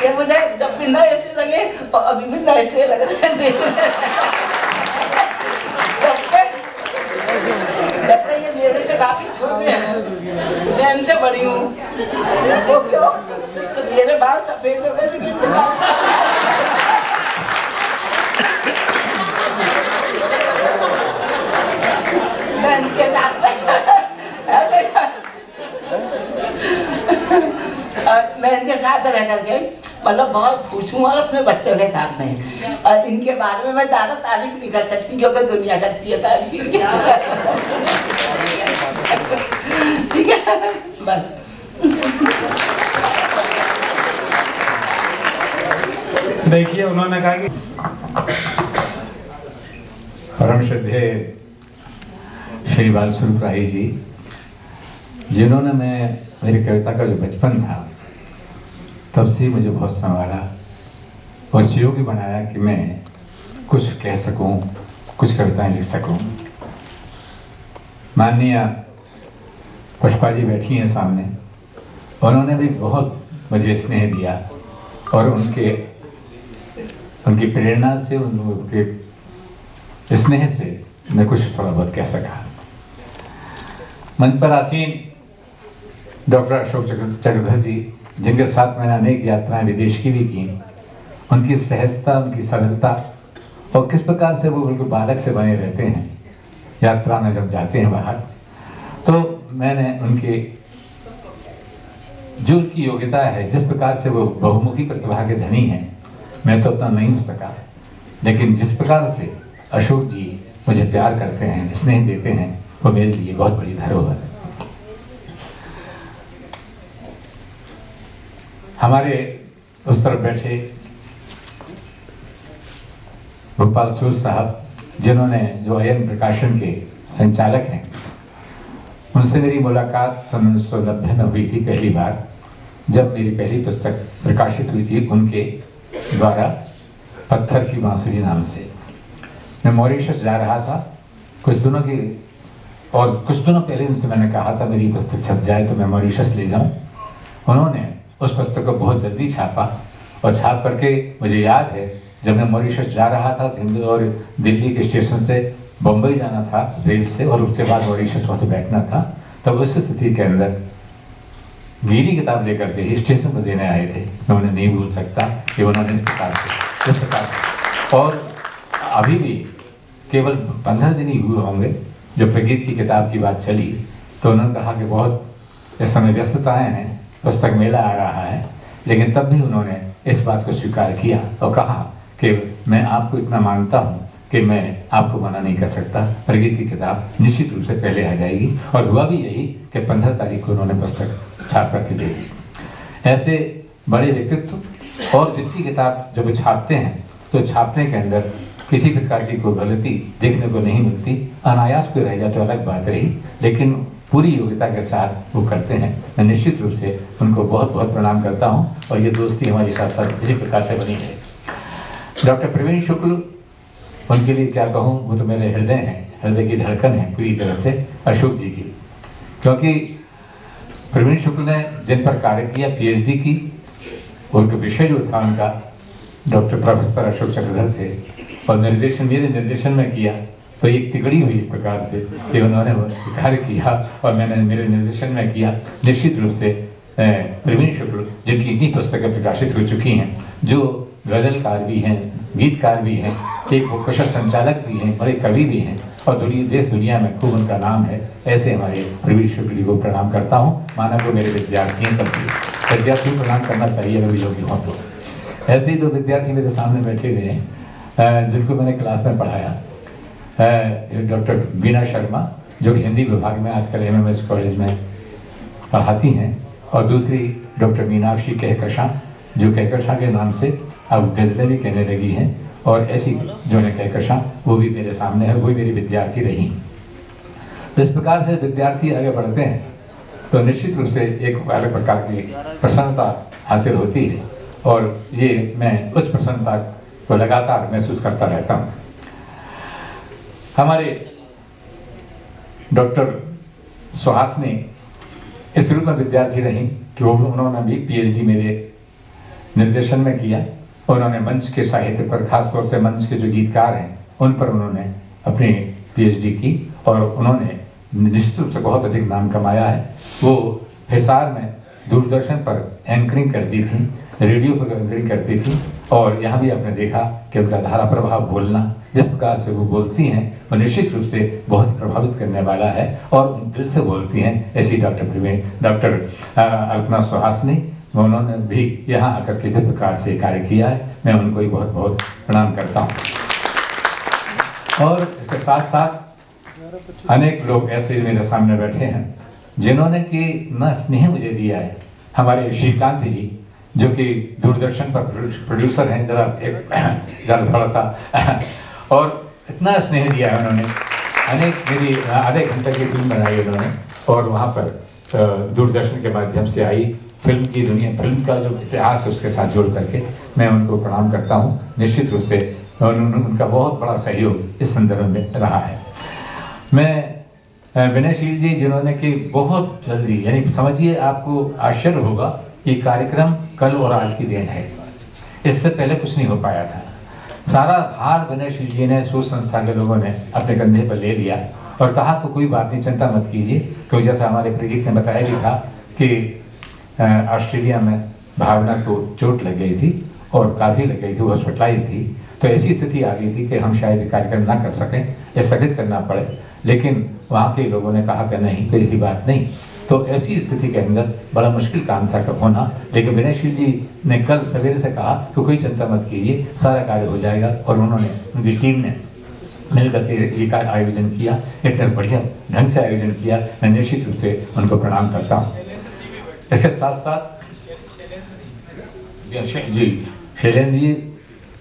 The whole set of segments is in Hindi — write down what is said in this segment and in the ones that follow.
ये मुझे जब भी ना ऐसे लगे और अभी भी ना ऐसे लग रहा है। जब तक ये मेरे से काफी छोटे हैं, मैं इनसे बड़ी हूँ। वो क्यों? तो मेरे बाल सफेद हो गए लेकिन मैं इनके साथ मैं इनके साथ रह करके मतलब बहुत खुश हूँ और अपने बच्चों के साथ में। और इनके बारे में मैं ज़्यादा तारीफ नहीं कर सकती क्योंकि दुनिया करती है तारीफ। ठीक है बस। देखिए उन्होंने कहा कि परम श्रद्धेय श्री बाल स्वरूप राय जी, जिन्होंने मेरी कविता का जो बचपन था तब से मुझे बहुत संवारा और योग्य बनाया कि मैं कुछ कह सकूं, कुछ कविताएं लिख सकूं। माननीय पुष्पा जी बैठी हैं सामने, उन्होंने भी बहुत मुझे स्नेह दिया और उनकी प्रेरणा से, उनके स्नेह से मैं कुछ थोड़ा बहुत कह सका। मंच पर आसीन डॉक्टर अशोक चक्रधर जी, जिनके साथ मैंने अनेक यात्राएं विदेश की भी की, उनकी सहजता, उनकी सरलता और किस प्रकार से वो बिल्कुल बालक से बने रहते हैं यात्रा में जब जाते हैं बाहर, तो मैंने उनके जो उनकी योग्यता है, जिस प्रकार से वो बहुमुखी प्रतिभा के धनी हैं, मैं तो उतना नहीं हो सका, लेकिन जिस प्रकार से अशोक जी मुझे प्यार करते हैं, स्नेह देते हैं, वो मेरे लिए बहुत बड़ी धरोहर है। हमारे उस तरफ बैठे भोपाल सूद साहब, जिन्होंने जो अयन प्रकाशन के संचालक हैं, उनसे मेरी मुलाकात सन 1990 में हुई थी पहली बार, जब मेरी पहली पुस्तक प्रकाशित हुई थी उनके द्वारा, पत्थर की बांसुरी नाम से। मैं मॉरिशस जा रहा था कुछ दिनों पहले उनसे मैंने कहा था मेरी पुस्तक छप जाए तो मैं मॉरिशस ले जाऊं। उन्होंने उस पुस्तक को बहुत जल्दी छापा और छाप करके, मुझे याद है जब मैं मॉरिशस जा रहा था हिंदू और दिल्ली के स्टेशन से बम्बई जाना था रेल से और उसके बाद मॉरिशस वहाँ से बैठना था, तब उस स्थिति के अंदर गिरी किताब लेकर के ही स्टेशन पर देने आए थे। मैं उन्हें नहीं भूल सकता कि उन्होंने इस प्रकार से और अभी भी केवल 15 दिन ही हुए होंगे जब प्रगीत की किताब की बात चली, तो उन्होंने कहा कि बहुत इस समय व्यस्तताएं हैं, पुस्तक मेला आ रहा है, लेकिन तब भी उन्होंने इस बात को स्वीकार किया और कहा कि मैं आपको इतना मानता हूँ कि मैं आपको मना नहीं कर सकता, प्रगीत की किताब निश्चित रूप से पहले आ जाएगी। और हुआ भी यही कि 15 तारीख को उन्होंने पुस्तक छाप करके दे दी। ऐसे बड़े व्यक्तित्व और जिनकी किताब जब छापते हैं तो छापने के अंदर किसी प्रकार की कोई गलती देखने को नहीं मिलती, अनायास कोई रह जाए तो अलग बात रही, लेकिन पूरी योग्यता के साथ वो करते हैं। मैं निश्चित रूप से उनको बहुत बहुत प्रणाम करता हूँ और ये दोस्ती हमारे साथ साथ इसी प्रकार से बनी है। डॉक्टर प्रवीण शुक्ल, उनके लिए क्या कहूँ, वो तो मेरे हृदय हैं, हृदय की धड़कन है पूरी तरह से अशोक जी की, क्योंकि प्रवीण शुक्ल ने जिन पर कार्य किया, PhD की, उनका विषय जो था उनका डॉक्टर प्रोफेसर अशोक चक्रधर थे और मेरे निर्देशन में किया, तो एक तिगड़ी हुई इस प्रकार से कि उन्होंने कार्य किया और मैंने मेरे निर्देशन में किया। निश्चित रूप से प्रवीण शुक्ल, जिनकी इतनी पुस्तकें प्रकाशित हो चुकी हैं, जो गजलकार भी हैं, गीतकार भी हैं, एक वो कुशल संचालक भी हैं, बड़े कवि भी हैं और देश दुनिया में खूब उनका नाम है, ऐसे हमारे प्रवीण शुक्ल जी को प्रणाम करता हूँ। माना को मेरे विद्यार्थियों को प्रणाम करना चाहिए अगर योग्य हो तो। ऐसे ही दो विद्यार्थी मेरे सामने बैठे हुए हैं जिनको मैंने क्लास में पढ़ाया, डॉक्टर बीना शर्मा, जो हिंदी विभाग में आजकल MMS कॉलेज में पढ़ाती हैं, और दूसरी डॉक्टर मीनाक्षी कहकशां, जो कहकशां के नाम से अब गज़लें भी कहने लगी हैं, और ऐसी जो है कहकशां, वो भी मेरे सामने है, वो भी मेरी विद्यार्थी रही। तो इस प्रकार से विद्यार्थी आगे बढ़ते हैं तो निश्चित रूप से एक अलग प्रकार की प्रसन्नता हासिल होती है, और ये मैं उस प्रसन्नता को लगातार महसूस करता रहता हूँ। हमारे डॉक्टर सुहासिनी इस रूप में विद्यार्थी रहीं कि वो उन्होंने भी पीएचडी मेरे निर्देशन में किया। उन्होंने मंच के साहित्य पर, खासतौर से मंच के जो गीतकार हैं उन पर उन्होंने अपनी पीएचडी की और उन्होंने निश्चित रूप से बहुत अधिक नाम कमाया है। वो हिसार में दूरदर्शन पर एंकरिंग करती थी, रेडियो पर एंकरिंग करती थी और यहाँ भी आपने देखा कि उनका धारा प्रभाव बोलना, जिस प्रकार से वो बोलती हैं वो निश्चित रूप से बहुत प्रभावित करने वाला है और दिल से बोलती हैं। ऐसी डॉक्टर अल्पना सुहासिनी, उन्होंने भी यहाँ आकर के जिस प्रकार से कार्य किया है, मैं उनको ही बहुत बहुत प्रणाम करता हूँ। और इसके साथ साथ अनेक लोग ऐसे मेरे सामने बैठे हैं जिन्होंने कि न स्नेह मुझे दिया है। हमारे श्रीकांत जी जो कि दूरदर्शन पर प्रोड्यूसर हैं, जरा थोड़ा सा और इतना स्नेह दिया है उन्होंने। अनेक मेरी आधे घंटे की फिल्म बनाई उन्होंने और वहाँ पर दूरदर्शन के माध्यम से आई फिल्म की दुनिया, फिल्म का जो इतिहास है उसके साथ जोड़ करके मैं उनको प्रणाम करता हूँ। निश्चित रूप से उनका बहुत बड़ा सहयोग इस संदर्भ में रहा है। मैं विनयशील जी जिन्होंने कि बहुत जल्दी, यानी समझिए आपको आश्चर्य होगा, ये कार्यक्रम कल और आज की देन है, इससे पहले कुछ नहीं हो पाया था। सारा भार विनयशील जी ने, सूर संस्था के लोगों ने अपने कंधे पर ले लिया और कहा तो कोई बात नहीं, चिंता मत कीजिए। क्योंकि जैसा हमारे प्रगीत ने बताया भी था कि ऑस्ट्रेलिया में भावना को चोट लग गई थी और काफ़ी लग गई थी, वो हॉस्पिटलाइज थी, तो ऐसी स्थिति आ गई थी कि हम शायद कार्यक्रम ना कर सकें, स्थगित करना पड़े। लेकिन वहाँ के लोगों ने कहा कि नहीं, कोई ऐसी बात नहीं। तो ऐसी स्थिति के अंदर बड़ा मुश्किल काम था होना, लेकिन विनयशील जी ने कल सवेरे से कहा कि कोई चिंता मत कीजिए, सारा कार्य हो जाएगा। और उन्होंने, उनकी टीम ने मिलकर के ये कार्य आयोजन किया, इतना बढ़िया ढंग से आयोजन किया। मैं निश्चित रूप से उनको प्रणाम करता हूँ। इसके साथ साथ जी शैलेंद्र जी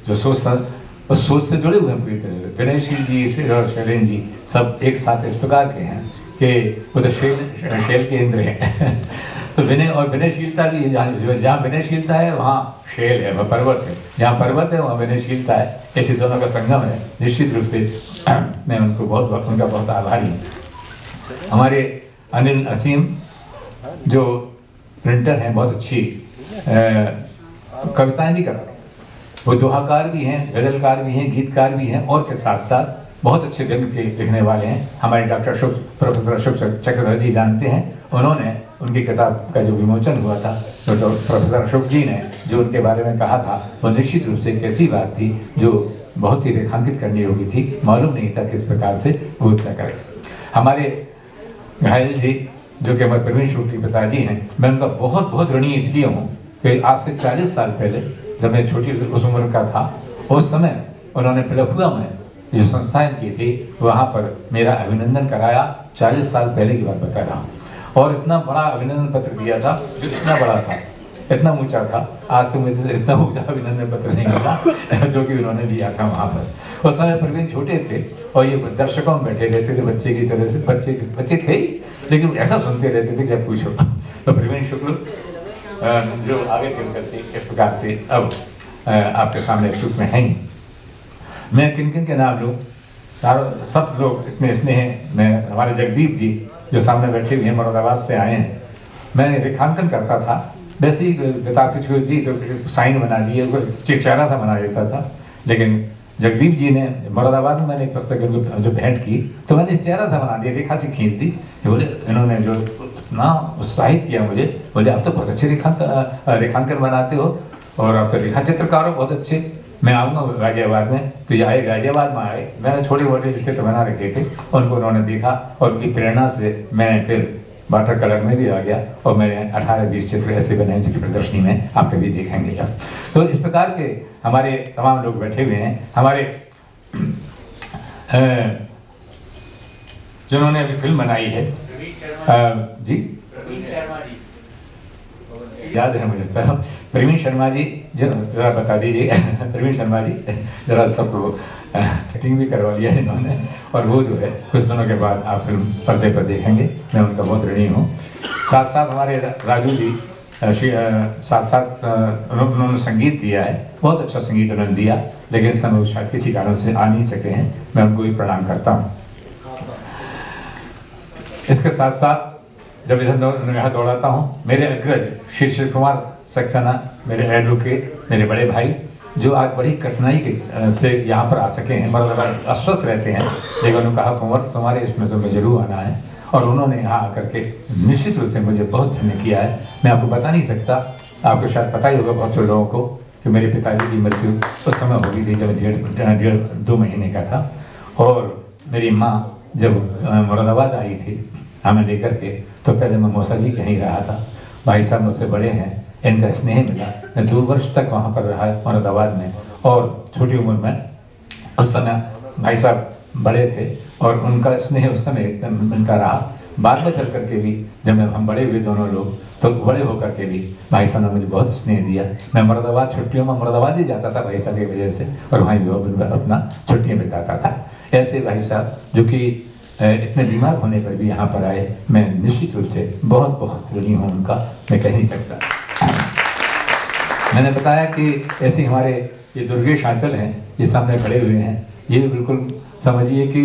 जो सोच से जुड़े हुए हैं पूरी तरह, विनयशील जी से और शैलेंद्र जी सब एक साथ इस प्रकार के हैं कि वो तो शैल के इंद्र हैं। तो विनय और विनयशीलता भी, जहाँ विनयशीलता है वहाँ शैल है, वह पर्वत है, जहाँ पर्वत है वहाँ विनयशीलता है। ऐसे दोनों का संगम है। निश्चित रूप से मैं उनको उनका बहुत आभारी हूँ। हमारे अनिल असीम जो प्रिंटर हैं, बहुत अच्छी कविताएं भी करते हैं, वो दोहाकार भी हैं, गजलकार भी हैं, गीतकार भी हैं और के साथ साथ बहुत अच्छे व्यंग के लिखने वाले हैं। हमारे डॉक्टर प्रोफेसर अशोक चक्रधर जी जानते हैं, उन्होंने उनकी किताब का जो विमोचन हुआ था, तो प्रोफेसर अशोक जी ने जो उनके बारे में कहा था, वो निश्चित रूप से एक ऐसी बात थी जो बहुत ही रेखांकित करने योग्य थी। मालूम नहीं था किस प्रकार से वो इतना करें। हमारे घायल जी जो कि हमारे प्रवीण शुक्ल के पिताजी हैं, मैं उनका बहुत बहुत ऋणी इसलिए हूँ कि आज से 40 साल पहले जब मैं छोटी उस उम्र का था, उस समय उन्होंने पिलखुआ में जो संस्थाएं की थी वहाँ पर मेरा अभिनंदन कराया। 40 साल पहले की बात बता रहा हूँ। और इतना बड़ा अभिनंदन पत्र दिया था जो इतना बड़ा था, इतना ऊंचा था। आज तो मुझे इतना ऊंचा अभिनंदन पत्र नहीं मिला जो कि उन्होंने दिया था वहाँ पर। उस समय प्रवीण छोटे थे और ये दर्शकों में बैठे रहते थे, बच्चे की तरह से। बच्चे थे ही, लेकिन ऐसा सुनते रहते थे क्या पूछो। तो प्रवीण शुक्ल जो आगे चल करते इस प्रकार से अब आपके सामने चुप में हैं। मैं किन किन के नाम लूँ, सब लोग इतने स्नेह में। हमारे जगदीप जी जो सामने बैठे हुए हैं, मुरादाबाद से आए हैं। मैं रेखांकन करता था, वैसे ही किताब की छूट दी तो साइन बना दिए, चेहरा सा बना देता था। लेकिन जगदीप जी ने मुरादाबाद में मैंने एक पुस्तक जो भेंट की तो मैंने चेहरा सा बना दिया, रेखा से खींच दी। बोले इन्होंने जो इतना उत्साहित किया मुझे, बोले आप तो बहुत अच्छे रेखांकन बनाते हो और आप तो रेखा चित्रकार हो बहुत अच्छे। मैं आऊँगा गाजियाबाद में, तो ये आए, गाजियाबाद में आए। मैंने छोटे मोटे चित्र बना रखे थे, उनको उन्होंने देखा और उनकी प्रेरणा से मैं फिर वाटर कलर में भी आ गया और मैंने 18-20 चित्र ऐसे बनाए जिनकी प्रदर्शनी में आप कभी देखेंगे अब। तो इस प्रकार के हमारे तमाम लोग बैठे हुए हैं। हमारे जिन्होंने अभी फिल्म बनाई है जी, याद है मुझे सर, प्रवीण शर्मा जी, जरा बता दीजिए। प्रवीण शर्मा जी जरा सबको एक्टिंग भी करवा लिया इन्होंने और वो जो है कुछ दिनों के बाद आप फिल्म पर्दे पर देखेंगे। मैं उनका बहुत ऋणी हूँ। साथ साथ हमारे राजू जी साथ उन्होंने संगीत दिया है, बहुत अच्छा संगीत उन्होंने दिया, लेकिन इस समय शायद किसी कारण से आ नहीं सके हैं। मैं उनको भी प्रणाम करता हूँ। इसके साथ साथ जब इधर यहाँ दौड़ाता हूँ, मेरे अग्रज श्री शिव कुमार सक्सेना, मेरे एडवोकेट, मेरे बड़े भाई, जो आज बड़ी कठिनाई से यहाँ पर आ सके हैं, मतलब अस्वस्थ रहते हैं, लेकिन उन्होंने कहा कुंवर तुम्हारे इसमें तो मैं जरूर आना है, और उन्होंने यहाँ आकर के निश्चित रूप से मुझे बहुत धन्य किया है। मैं आपको बता नहीं सकता, आपको शायद पता ही होगा बहुत से लोगों को कि मेरे पिताजी की मृत्यु उस समय हो गई थी जब 1.5-2 महीने का था, और मेरी माँ जब मुरादाबाद आई थी हमें लेकर के, तो पहले मैं मौसा जी कहीं रहा था। भाई साहब मुझसे बड़े हैं, इनका स्नेह मिला, मैं 2 वर्ष तक वहाँ पर रहा मुरादाबाद में, और छोटी उम्र में उस समय भाई साहब बड़े थे और उनका स्नेह उस समय एकदम मिलता रहा। बाद में चल करके भी जब हम बड़े हुए दोनों लोग, तो बड़े होकर के भी भाई साहब ने मुझे बहुत स्नेह दिया। मैं मुरादाबाद छुट्टियों में मुरादाबाद ही जाता था भाई साहब की वजह से, और वहीं भी अपना छुट्टियाँ बिताता था। ऐसे भाई साहब जो कि इतने दिमाग होने पर भी यहाँ पर आए, मैं निश्चित रूप से बहुत बहुत ऋणी हूँ उनका, मैं कह नहीं सकता। मैंने बताया कि ऐसे हमारे ये दुर्गेश आंचल हैं, ये सामने खड़े हुए हैं, ये बिल्कुल समझिए कि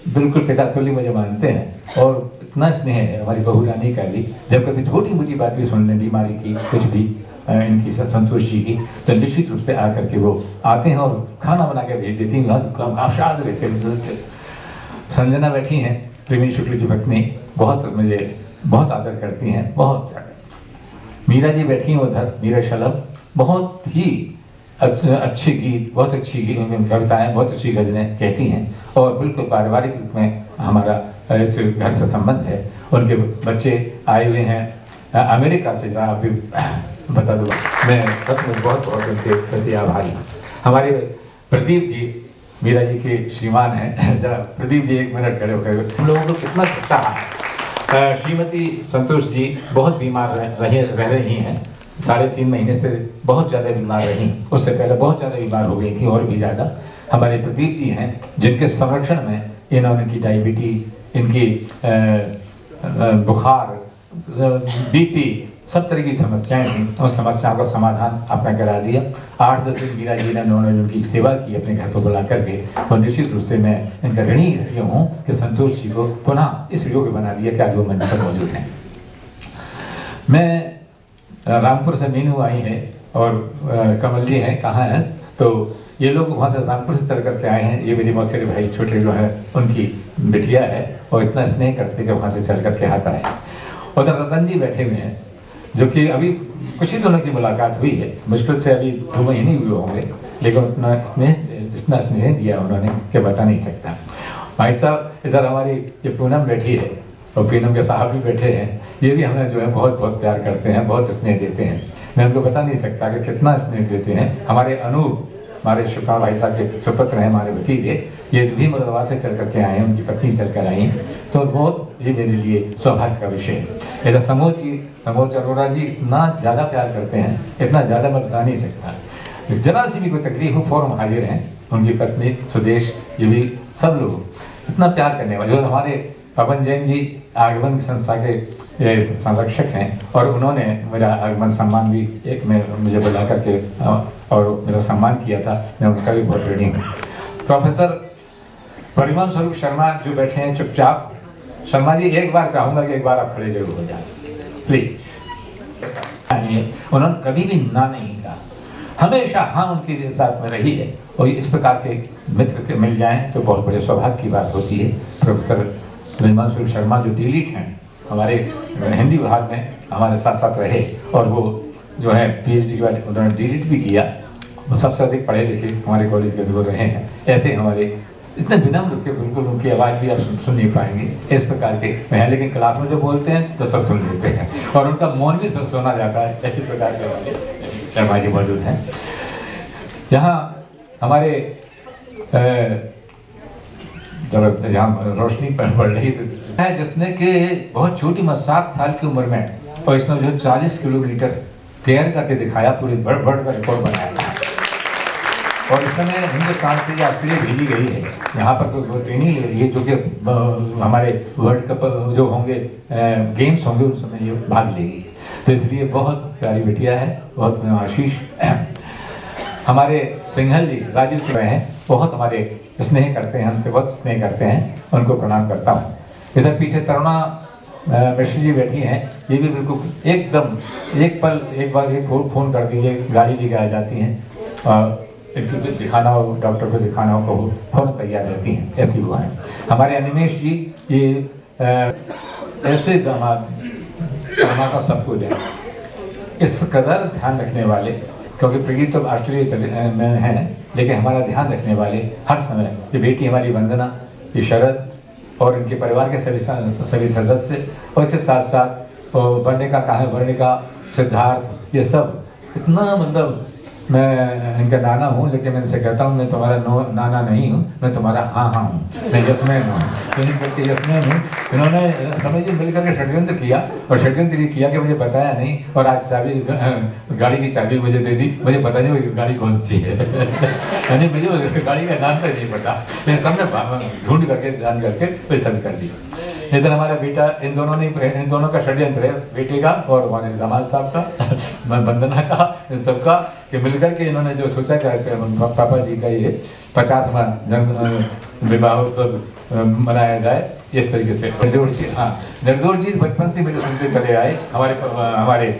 बिल्कुल पिता तुल्य मुझे मानते हैं, और इतना स्नेह है हमारी बहू रानी का भी। जब कभी छोटी मोटी बात भी सुन लें, बीमारी की कुछ भी इनकी संतोष जी की, तो निश्चित रूप से आकर के वो आते हैं और खाना बना के भेज देती हैं। संजना बैठी हैं, प्रेमी शुक्ल की पत्नी, बहुत मुझे बहुत आदर करती हैं, बहुत। मीरा जी बैठी हैं उधर, मीरा शलभ, बहुत ही अच्छे गीत, बहुत अच्छी कविताएं, बहुत अच्छी गजलें कहती हैं, और बिल्कुल पारिवारिक रूप में हमारा इस घर से संबंध है। उनके बच्चे आए हुए हैं अमेरिका से, जहाँ अभी बता दूँ मैं बहुत बहुत उनके प्रति आभारी हूँ। हमारे प्रदीप जी मीरा जी के श्रीमान हैं, जरा प्रदीप जी 1 मिनट खड़े होकर, हम लोगों को कितना थकता है। श्रीमती संतोष जी बहुत बीमार रह रही हैं, 3.5 महीने से बहुत ज़्यादा बीमार रही, उससे पहले बहुत ज़्यादा बीमार हो गई थी और भी ज़्यादा। हमारे प्रदीप जी हैं जिनके संरक्षण में इनकी डायबिटीज़, इनकी बुखार, बीपी, सब तरह की समस्याएं थी, उन समस्याओं का समाधान आपने करा दिया। 8-10 दिन मीरा जी ने उन्होंने उनकी सेवा की अपने घर पर बुला करके, और निश्चित रूप से मैं इनका ऋणी इसलिए हूँ कि संतोष जी को पुनः इस योग्य बना दिया कि आज वो मंच पर मौजूद हैं। मैं रामपुर से मीनू आई है और कमल जी हैं, कहाँ हैं, तो ये लोग वहाँ से रामपुर से चल करके आए हैं। ये मेरी मौसेरे भाई छोटे जो है उनकी बिटिया है, और इतना स्नेह करते कि वहाँ से चल करके आता है। उधर रतन जी बैठे हुए हैं, जो कि अभी कुछ ही दिनों की मुलाकात हुई है, मुश्किल से अभी 2 महीने हुए होंगे, लेकिन इतना स्नेह दिया उन्होंने कि बता नहीं सकता। भाई साहब इधर हमारी ये पूनम बैठी है, और पूनम के साहब भी बैठे हैं, ये भी हमें जो है बहुत बहुत प्यार करते हैं, बहुत स्नेह देते हैं। मैं उनको बता नहीं सकता कि कितना स्नेह देते हैं। हमारे अनूप, हमारे शुक्ला भाई साहब के सुपुत्र हैं, हमारे भतीजे, ये भी मुरादाबाद से चल करके आए हैं, उनकी पत्नी चल कर आई हैं, तो बहुत ये मेरे लिए सौभाग्य का विषय है। इधर समोज अरोड़ा जी इतना ज़्यादा प्यार करते हैं, इतना ज़्यादा मैं बता नहीं सकता। जरा सी भी कोई तकलीफ हो फौरन हाजिर हैं, उनकी पत्नी सुदेश, ये भी सब लोग इतना प्यार करने वाले। और हमारे पवन जैन जी आगमन संस्था के संरक्षक हैं, और उन्होंने मेरा आगमन सम्मान भी मुझे बुला करके और मेरा सम्मान किया था, मैं उनका भी बहुत ऋणी हूँ। प्रोफेसर परिमल स्वरूप शर्मा जो बैठे हैं चुपचाप, शर्मा जी एक बार चाहूँगा कि एक बार आप खड़े जरूर हो जाए प्लीज। उन्होंने कभी भी ना नहीं कहा, हमेशा हाँ उनके साथ में रही है, और इस प्रकार के मित्र के मिल जाएं तो बहुत बड़े सौभाग्य की बात होती है। प्रोफेसर परिमल स्वरूप शर्मा जो डिलीट हैं, हमारे हिंदी विभाग में हमारे साथ साथ रहे, और वो जो है PhD के बाद उन्होंने डिलीट भी किया, वो सबसे अधिक पढ़े लिखे हमारे कॉलेज के अंदर रहे हैं। ऐसे हमारे इतने विनम्र के, बिल्कुल उनकी आवाज़ भी आप सुन नहीं पाएंगे, इस प्रकार के हैं, लेकिन क्लास में जो बोलते हैं तो सब सुन लेते हैं, और उनका मौन भी सुना जाता है। इस प्रकार के हमारे शर्मा जी मौजूद हैं। यहाँ हमारे जहाँ रोशनी पड़ रही है, जिसने कि बहुत छोटी 7 साल की उम्र में, और इसने जो 40 किलोमीटर तैर करके दिखाया, पूरी बढ़ का रिकॉर्ड बनाया, और इस समय हिंदुस्तान से जो ऑस्ट्रेलिया भेजी गई है, यहाँ पर कोई ट्रेनिंग ले रही है, जो कि हमारे वर्ल्ड कप जो होंगे गेम्स होंगे उस समय ये भाग लेगी। तो इसलिए बहुत प्यारी बिटिया है, बहुत आशीष। हमारे सिंघल जी, राजीव सिंह हैं, बहुत हमारे स्नेह करते हैं, हमसे बहुत स्नेह करते हैं, उनको प्रणाम करता हूँ। इधर पीछे तरुणा मिश्र जी बैठी हैं, ये भी बिल्कुल एकदम एक पल एक बार एक फ़ोन कर दीजिए, गाड़ी लेकर आ जाती हैं और इनको दिखाना हो, डॉक्टर को दिखाना हो तो फ़ौरन तैयार रहती हैं, ऐसी वो हैं। हमारे अनिमेश जी ये ऐसे दामाद का सब कुछ है, इस कदर ध्यान रखने वाले, क्योंकि प्रीति तो ऑस्ट्रेलिया में हैं, लेकिन हमारा ध्यान रखने वाले हर समय, ये बेटी हमारी वंदना, ये शरद और इनके परिवार के सभी सदस्य, और इसके साथ साथ वर्णिका कहाँ वर्णिका, सिद्धार्थ, ये सब इतना मतलब मैं इनका नाना हूँ, लेकिन मैं इनसे कहता हूँ मैं तुम्हारा नाना नहीं हूँ, मैं तुम्हारा हाँ हाँ हूँ, मैं यस्मैन हूँ। इन बच्चे यस्मैन हूँ। इन्होंने समझिए मिलकर के षड्यंत्र किया, और षड्यंत्र ये किया कि मुझे बताया नहीं, और आज चाबी गाड़ी की चाबी मुझे दे दी, मुझे पता नहीं वो गाड़ी कौन सी है। यानी मुझे गाड़ी का नाम तक नहीं पता, मैं सबने ढूंढ करके जान करके वही सब कर दी। इधर हमारा बेटा, इन दोनों का षड्यंत्र है, बेटे का और हमारे दामाद साहब का, वंदना का, इन सबका, कि मिलकर के इन्होंने जो सोचा कि पापा जी का ये 50वां जन्म विवाह उत्सव मनाया जाए इस तरीके से। निर्दोष जी बचपन से मुझे सुनते चले आए, हमारे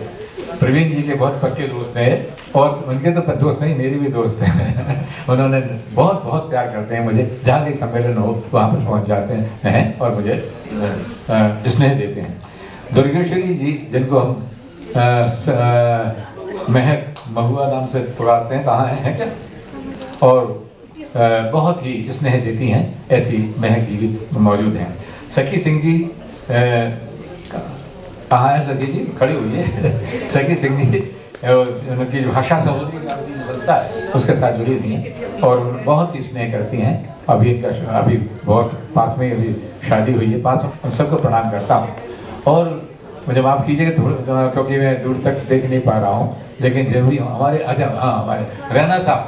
प्रवीण जी के बहुत पक्के दोस्त हैं, और उनके तो दोस्त नहीं, मेरी भी दोस्त हैं। उन्होंने बहुत बहुत प्यार करते हैं मुझे, जहाँ भी सम्मेलन हो वहाँ पर पहुँच जाते हैं और मुझे स्नेह देते हैं। दुर्गेश्वरी जी, जिनको हम महक महुआ नाम से पुकारते हैं, कहाँ है क्या, और बहुत ही स्नेह देती हैं, ऐसी महक जी भी मौजूद हैं। सखी सिंह जी कहाँ है, सखी जी खड़ी हुई है। सखी सिंह जी उनकी जो भाषा सहोदरी संस्था है उसके साथ जुड़ी हुई हैं, और बहुत ही स्नेह करती हैं। अभी बहुत पास में अभी शादी हुई है, पास में सबको प्रणाम करता हूँ। और मुझे माफ़ कीजिएगा थोड़ा, क्योंकि मैं दूर तक देख नहीं पा रहा हूँ, लेकिन जरूरी हमारे हमारे रैना साहब,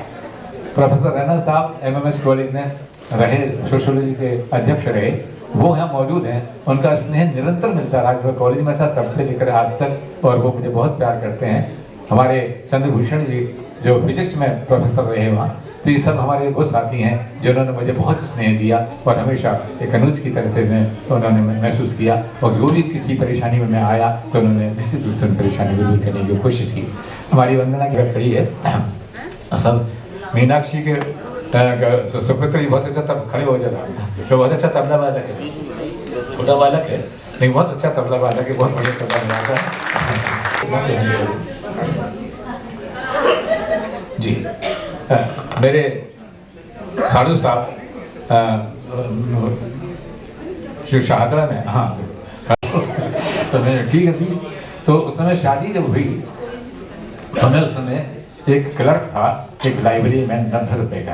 प्रोफेसर रैना साहब MMS कॉलेज में रहे, सोशियोलॉजी के अध्यक्ष रहे, वो यहाँ मौजूद हैं। उनका स्नेह निरंतर मिलता रहा, मैं कॉलेज में था तब से लेकर आज तक, और वो मुझे बहुत प्यार करते हैं। हमारे चंद्रभूषण जी जो फिजिक्स में प्रोफेसर रहे वहाँ, तो ये सब हमारे वो साथी हैं जिन्होंने मुझे बहुत स्नेह दिया, और हमेशा एक अनुज की तरह से उन्होंने महसूस किया, और जो भी किसी परेशानी में मैं आया तो उन्होंने दूसरी परेशानी को दूर करने की कोशिश की। हमारी वंदना की खड़ी है सब, मीनाक्षी के सुपुत्र जी बहुत अच्छा, तब खड़े हो जाता, तो बहुत अच्छा तबला वादक है, छोटा बालक है लेकिन बहुत अच्छा तबला वादक है, बहुत बढ़िया तबला बजाता है जी। मेरे साधु साहब जो शाहदरा में, हाँ तो मैं ठीक है भी, तो उस समय शादी जब हुई तो मैं उस समय एक क्लर्क था, एक लाइब्रेरी में 90 रुपये का,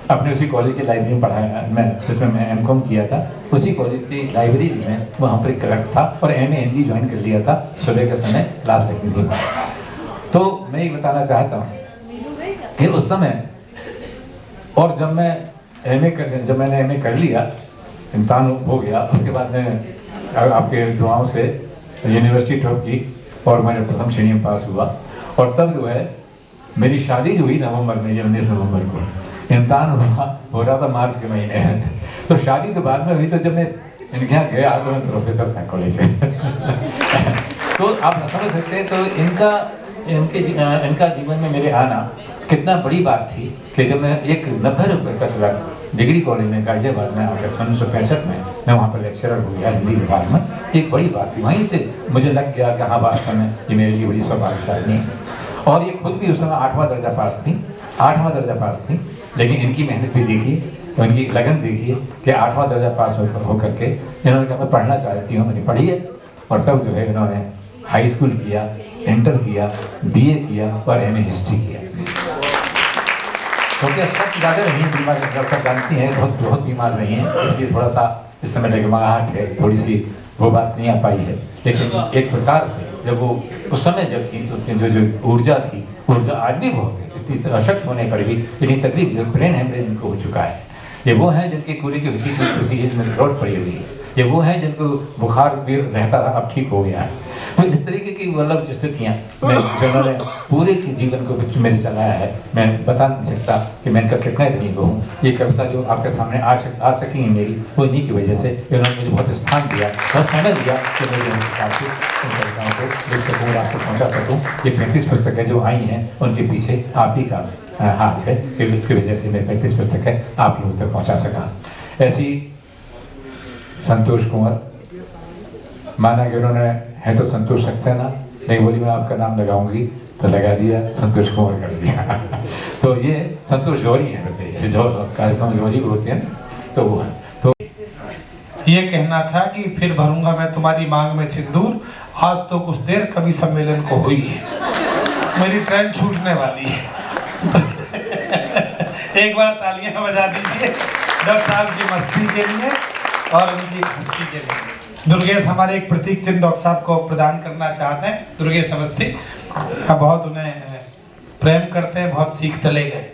अपने उसी कॉलेज की लाइब्रेरी में पढ़ाया मैं, जिसमें मैं MCOM किया था, उसी कॉलेज की लाइब्रेरी में वहाँ पर एक क्लर्क था, और MA हिंदी ज्वाइन कर लिया था, सुबह के समय क्लास लगती थी। तो मैं ये बताना चाहता हूँ कि उस समय, और जब मैंने MA कर लिया, इम्तहान हो गया, उसके बाद मैं आपके दुआओं से यूनिवर्सिटी टॉप की, और मैंने प्रथम श्रेणी में पास हुआ, और तब जो है मेरी शादी जो हुई नवंबर में, 19 नवंबर को, इम्तहान हो रहा था मार्च के महीने में, तो शादी तो बाद में हुई। तो जब मैं इनके यहाँ गया तो मैं प्रोफेसर था कॉलेज में। तो आप समझ सकते हैं, तो इनका जीवन में मेरे आना कितना बड़ी बात थी, कि जब मैं एक 90 रुपये का क्लास डिग्री कॉलेज में गाजियाबाद में आकर 1965 में मैं वहाँ पर लेक्चरर हो गया हिंदी विभाग में, एक बड़ी बात थी। वहीं से मुझे लग गया कि हाँ वास्तव में ये मेरे लिए बड़ी सौभाग्यशाली है। और ये खुद भी उस समय 8वां दर्जा पास थी, लेकिन इनकी मेहनत भी देखिए, तो इनकी लगन देखिए कि 8वां दर्जा पास हो करके इन्होंने कहा मैं पढ़ना चाहती हूँ, मैंने पढ़ी है, और तब जो है इन्होंने हाई स्कूल किया, इंटर किया, BA किया, और MA हिस्ट्री किया। क्योंकि सब ज़्यादा नहीं बीमार, डॉक्टर जानती हैं बहुत बीमार नहीं है, इसलिए थोड़ा सा इस समय डगमगाहट है, थोड़ी सी वो बात नहीं आ पाई है। लेकिन एक प्रकार से जब वो उस समय जब थी, तो उसमें जो ऊर्जा थी, ऊर्जा आज भी बहुत है, इतनी अशक्त होने पर भी इतनी तकलीफ, जो ब्रेन हेमरेज इनको हो चुका है, ये वो हैं जिनकी पूरी की हुई जिनमें रोड पड़ी हुई है। ये वो हैं जिनको बुखार भी रहता था, अब ठीक हो गया है। तो इस तरीके की मतलब स्थितियाँ जिन्होंने पूरे के जीवन को कुछ मेरे चलाया है, मैं बता नहीं सकता कि मैं इनका कितना धनी को हूँ। ये कविता जो आपके सामने आ सकी है मेरी, वो इन्हीं की वजह से। इन्होंने मुझे बहुत स्थान दिया, बहुत समय दिया कि मैं इन कविताओं को लिख सकूँ और आपको पहुँचा सकूँ। ये 35 पुस्तकें जो आई हैं उनके पीछे आप ही का हाथ है कि उसकी वजह से मैं 35 पुस्तकें आप लोगों तक पहुँचा सका। ऐसी संतोष कुंवर, माना कि उन्होंने है तो संतोष सक्सेना, नहीं बोली मैं आपका नाम लगाऊंगी तो लगा दिया, संतोष कुंवर कर दिया। तो ये संतोष जौहरी है, वैसे जो कार्यक्रम जौहरी होते हैं तो वो है। तो ये कहना था कि फिर भरूंगा मैं तुम्हारी मांग में सिंदूर, आज तो कुछ देर कवि सम्मेलन को हुई है, मेरी ट्रेन छूटने वाली है। एक बार तालियां बजा दीजिए डॉक्टर साहब की मस्ती के लिए और उनकी हस्ती के लिए। दुर्गेश हमारे एक प्रतीक चिन्ह डॉक्टर साहब को प्रदान करना चाहते हैं। दुर्गेश अवस्थी बहुत उन्हें प्रेम करते हैं, बहुत सीख ले गए।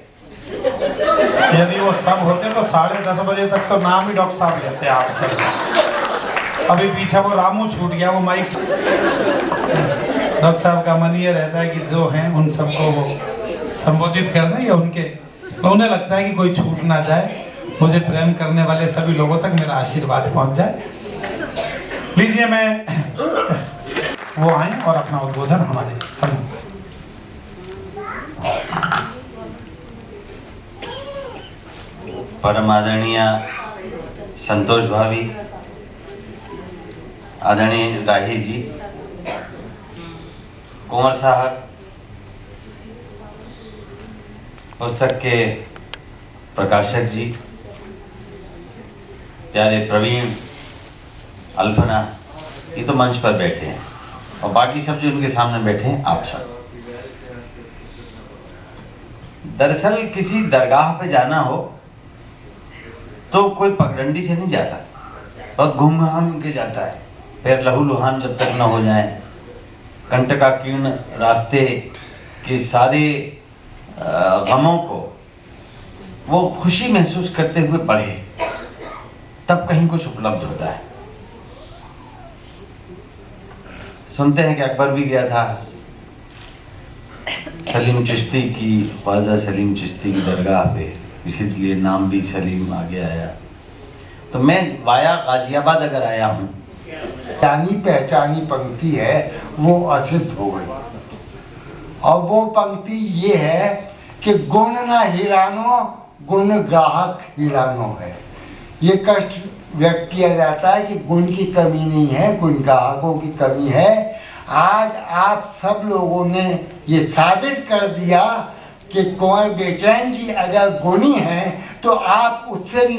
यदि वो सब होते तो 10:30 बजे तक तो नाम ही डॉक्टर साहब लेते आप सब। अभी पीछे वो रामू छूट गया, वो माइक। डॉक्टर साहब का मन ये रहता है कि जो हैं उन सबको वो संबोधित कर दें या उन्हें लगता है कि कोई छूट ना जाए। मुझे प्रेम करने वाले सभी लोगों तक मेरा आशीर्वाद पहुंच जाए। लीजिए मैं वो आए और अपना उद्बोधन हमारे समूह। परम आदरणीय संतोष भावी, आदरणीय राही जी, कुंवर साहब, पुस्तक के प्रकाशक जी, प्यारे प्रवीण, अल्पना, ये तो मंच पर बैठे हैं, और बाकी सब जो उनके सामने बैठे हैं आप सब। दरअसल किसी दरगाह पे जाना हो तो कोई पगडंडी से नहीं जाता, बहुत घूम घाम के जाता है, पैर लहूलुहान जब तक न हो जाए, कंटकाकीर्ण रास्ते के सारे गमों को वो खुशी महसूस करते हुए बढ़े, तब कहीं कुछ उपलब्ध होता है। सुनते हैं कि अकबर भी गया था सलीम चिश्ती की, ख्वाजा सलीम चिश्ती की दरगाह पे, इसीलिए नाम भी सलीम आगे आया। तो मैं वाया गाजियाबाद अगर आया हूँ, जानी पहचानी पंक्ति है वो असिद्ध हो गई। और वो पंक्ति ये है कि गुण ना हिरानो, गुण ग्राहक हिरानो है। ये कष्ट व्यक्त किया जाता है कि गुण की कमी नहीं है, गुण ग्राहकों की कमी है। आज आप सब लोगों ने ये साबित कर दिया कि कुंवर बेचैन जी अगर गुणी हैं तो आप उससे भी